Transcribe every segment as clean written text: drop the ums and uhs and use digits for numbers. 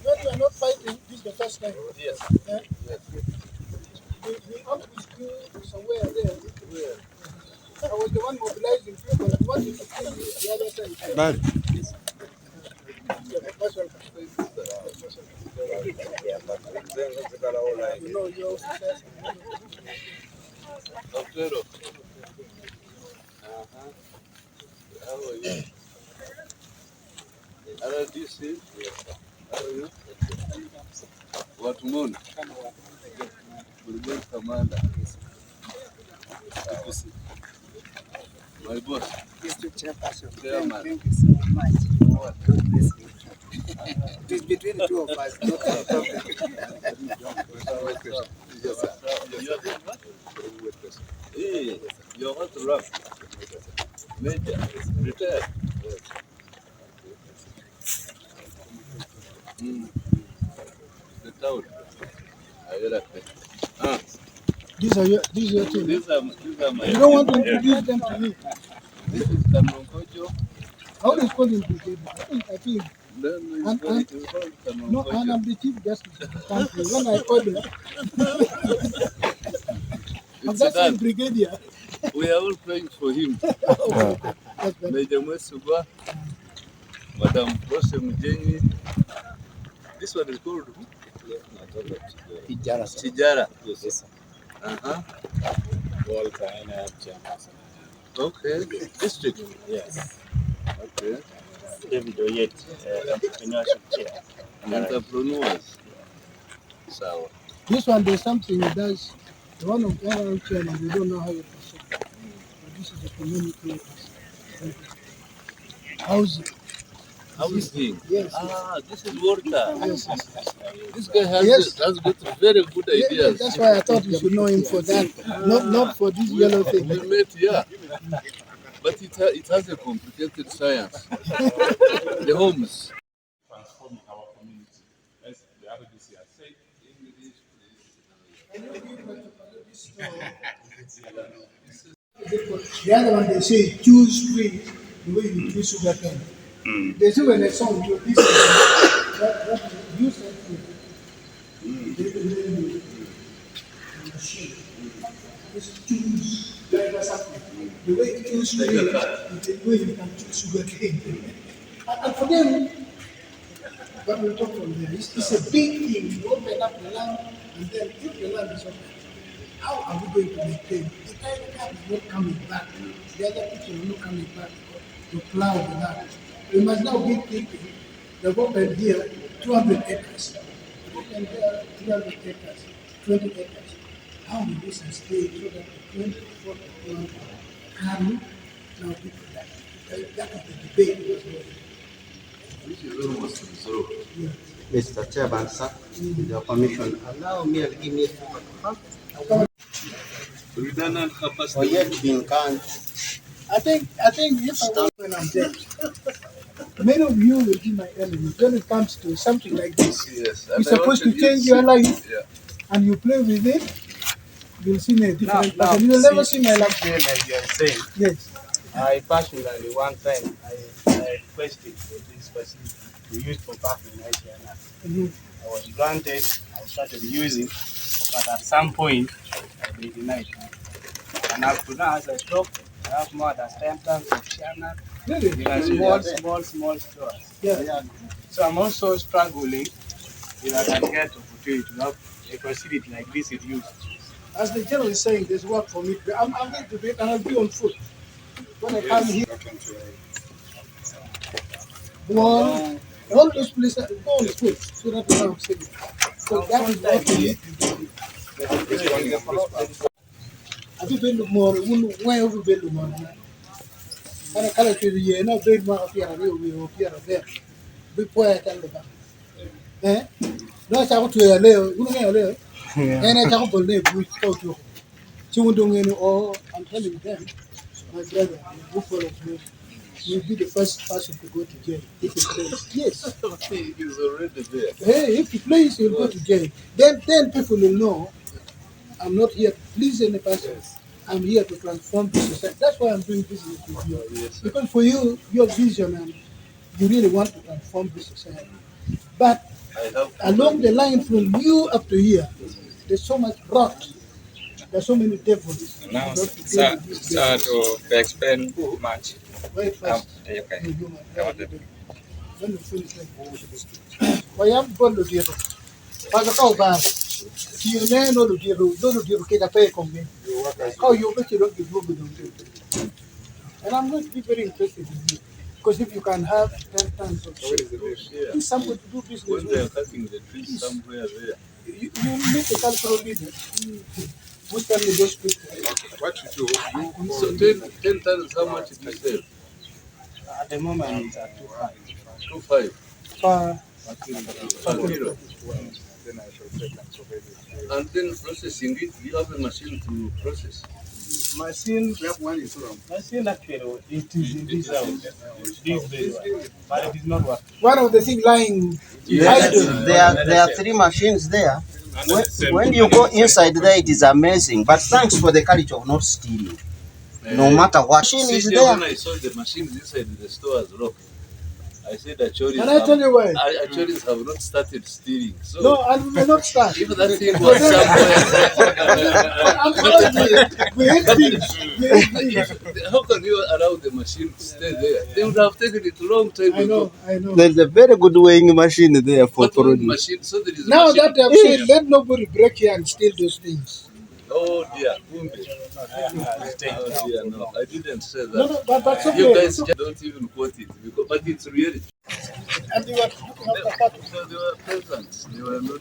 When we are not fighting, this is the first time. Yes. We always go somewhere there. I was the one mobilizing people. I wanted to kill the other side. Bad. You know, your success. How are you? RDC? How are you? What moon? Brigade Commander. My boss. District Chairperson. Chairman. Thank you so much. It is between the two of us, not a problem. Yes, sir. Hey, you're what rank? Major, retired. The town. These are your things. These are my. You don't want to introduce them to me. This is Kanonkojo. How do you call him? I think. Then it's called No, and I'm the Chief Justice of the country. When I call him, I'm just a brigadier. We are all praying for him. Major Mwesugwa, Madam Rose Mujenyi. This one is called Tijara. Yes. Okay. District. Yes. Okay. David Oyet, entrepreneurship chair. Entrepreneurs. So. This one, there's something it does. The one of the chairman, we don't know how you proceed. But this is a community housing. Housing. Yes. This is water. Yes. This guy has got very good ideas. That's why I thought you should know him for that, not for this yellow thing. We met, yeah. But it has a complicated science. The homes. Transforming our community. As the RDC has said, The other one, they say choose free the way you choose sugar cane. They say when a song you this that you said just choose the way you choose free is the way you can choose sugar cane. And for them, but we'll talk from there. It's a big thing. You open up the land and then if the land is open, how are we going to maintain? The tiger cat is not coming back. The other people are not coming back to plow the land. We must now be thinking, the government here, 200 acres. The government here, 300 acres, 20 acres. How will this sustain so that the 24 people can now be productive? That is the debate that was going on. This is almost resolved. Yeah. Mr. Chairman, sir, with your permission, allow me to give me Redundant capacity. Oyet being can't. I think if I was when I'm dead, many of you will be my enemies when it comes to something like this. Yes. You're supposed to change your life, Yeah. and you play with it. You'll see a different Now, person. You will never see my life. Like you are saying, Yes. I personally one time I requested for this facility we used for packing Nigeria. Mhm. I was granted, I started using, but at some point, they denied me. And up to now, as I talk, I have more than 10 tons of shana. Really? They are small stores. Yeah. So I'm also struggling if I can get opportunity to have a facility like this in use. As the general is saying, there's work for me. I'm going to do it, and I'll be on foot. When I come here, one, all those places, go on foot, so that you know, so that is what we need to do. I do build more, why we build more. And I can't tell you, no, build more of here, we will here there. Before I tell the back. Eh? No, I talk to a leo, you know, leo. And I talk about the bush, talk to you. I'm telling them, my brother, who follows me, you'll be the first person to go to jail if you play. Yes. He is already there. Hey, if you play, you'll go to jail. Then people will know I'm not here to please any person. I'm here to transform the society. That's why I'm doing business with you. Yes, Because for you, your vision and you really want to transform the society. But along the line from you up to here, there's so much rot. There's so many devils. Now, You have to deal with these devils. to explain much. Wait first. Okay. When you finish, why am going to do it? Pag ako ba, you know do kaya pay kong me. How you bet you don't give you. And I'm going to be very interested in you. Because if you can have 10 tons of shit, Yeah. it's somebody to do business When they are with. cutting the trees somewhere there. You meet a cultural leader. Which can you just speak to? What you do? So 10 tons, how much did you sell? At the moment, it's at 2.5. 2.5 For per kilo. And then processing it, you have a machine to process. Machine actually, it is this house, this big, but it is not working. one of the things lying Yes, idle. there are three machines there. When you go inside there, it is amazing. But thanks for the courage of not stealing. No matter what machine is there. When I saw the machines inside the store as locked, I said Acholi And I tell you why. Acholis have not started stealing. So No, and we may not start. if that thing was I'm telling you, we hate things. We hate things. somewhere, how can you allow the machine to stay there? They would have taken it a long time ago. I know. There's a very good weighing machine there for But when produce. machine, so there is a Now machine. that I've said, let nobody break here and steal those things. Oh dear, oh dear, no, I didn't say that. No, but that's okay. You guys just don't even quote it, because, but it's reality. And you are looking after cattle. So they were peasants, they were not.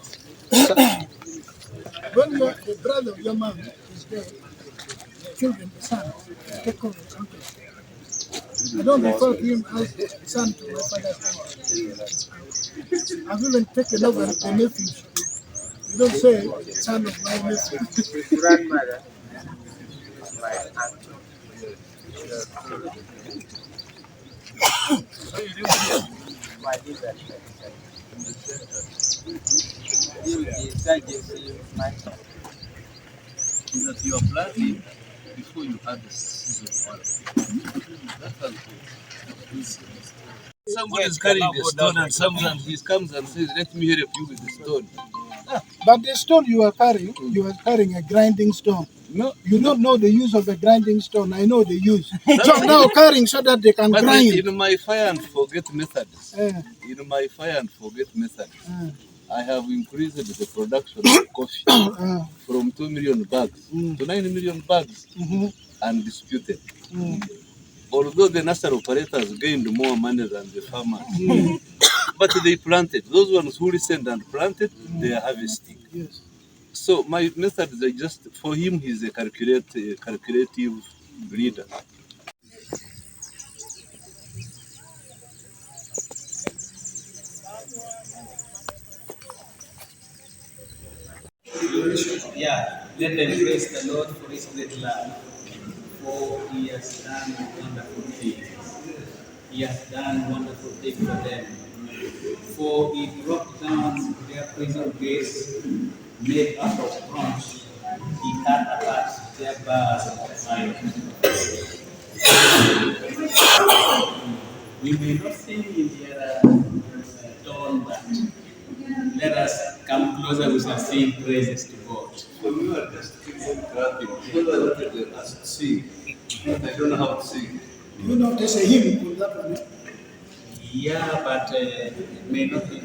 When the brother of your mom is there, children, the son, take over his uncle. I don't refer to him as son to my father's uncle. I've even taken over the nephews. You don't say son of my nephew. Grandmother, my aunt. So you live here My leader. in the center. That you are planting before you had the season one. That's how it is. Somebody is carrying the stone and someone he comes and says, let me help you with the stone. But the stone you are carrying a grinding stone. No, You don't know the use of a grinding stone. I know the use. So I'm now carrying so that they can but grind. in my fire and forget methods, Eh, in my fire and forget methods, eh, I have increased the production of coffee eh, from 2 million bags to 9 million bags mhm, undisputed. mm. Although the nursery operators gained more money than the farmers, but they planted. Those ones who listened and planted, they are harvesting. Yes. So my methods are just for him. He's a calculative leader. Yeah, let them praise the Lord for his great love. For he has done wonderful things. He has done wonderful things for them. For he broke down their prison gates, made out of bronze. He cut apart their bars of iron. We may not sing in the other closer, we shall sing praises to God. So you are just grabbing. Because I wanted to sing. But I don't know how to sing. You know, there's a hymn on that one. Yeah, but it may not be.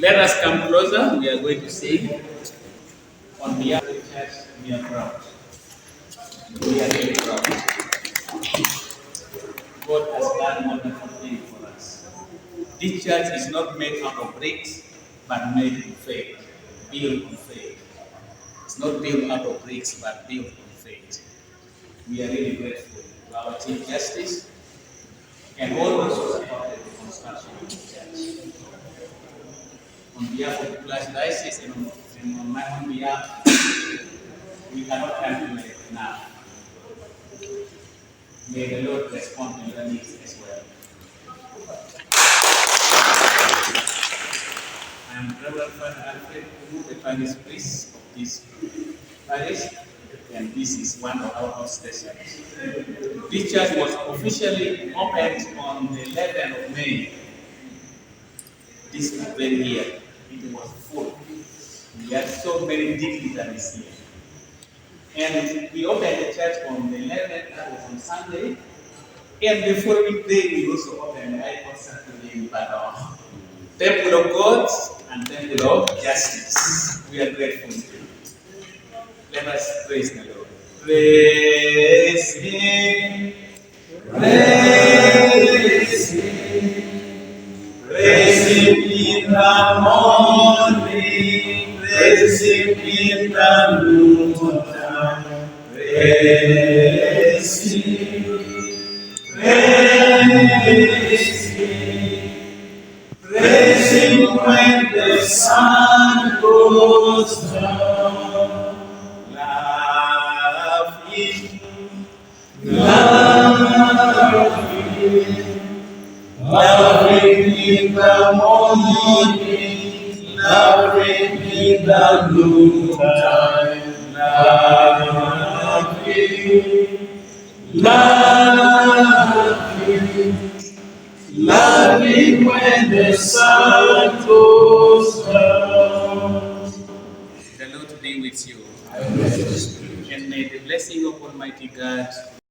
Let us come closer. We are going to sing. On behalf of the church, we are proud. We are very proud. God has done wonderful things for us. This church is not made out of bricks, but made in faith, built on faith. It's not built out of bricks, but built on faith. We are really grateful to our Chief Justice and all those who supported the construction of the church. On behalf of the Clash Diocese and on my own behalf, we cannot thank you now. May the Lord respond to your needs as well. I am Reverend Father Alfred, the parish priest of this parish, and this is one of our house stations. This church was officially opened on the 11th of May this very year. It was full. We had so many dignitaries here. And we opened the church on the 11th, that was on Sunday. And the following day, we also opened the High Court Saturday in Badon. Temple of God and Temple of Justice. We are grateful to you. Let us praise the Lord. Praise Him. Praise Him. Praise Him in the morning. Praise Him in the noontime. Praise Him. Praise Him. Praise Him when the sun goes down. Love Him. Love Him. Love Him in the morning. Love Him in the noontime. Love Him. Love Him. Love Him when the sun goes down. The Lord be with you. And may the blessing of Almighty God,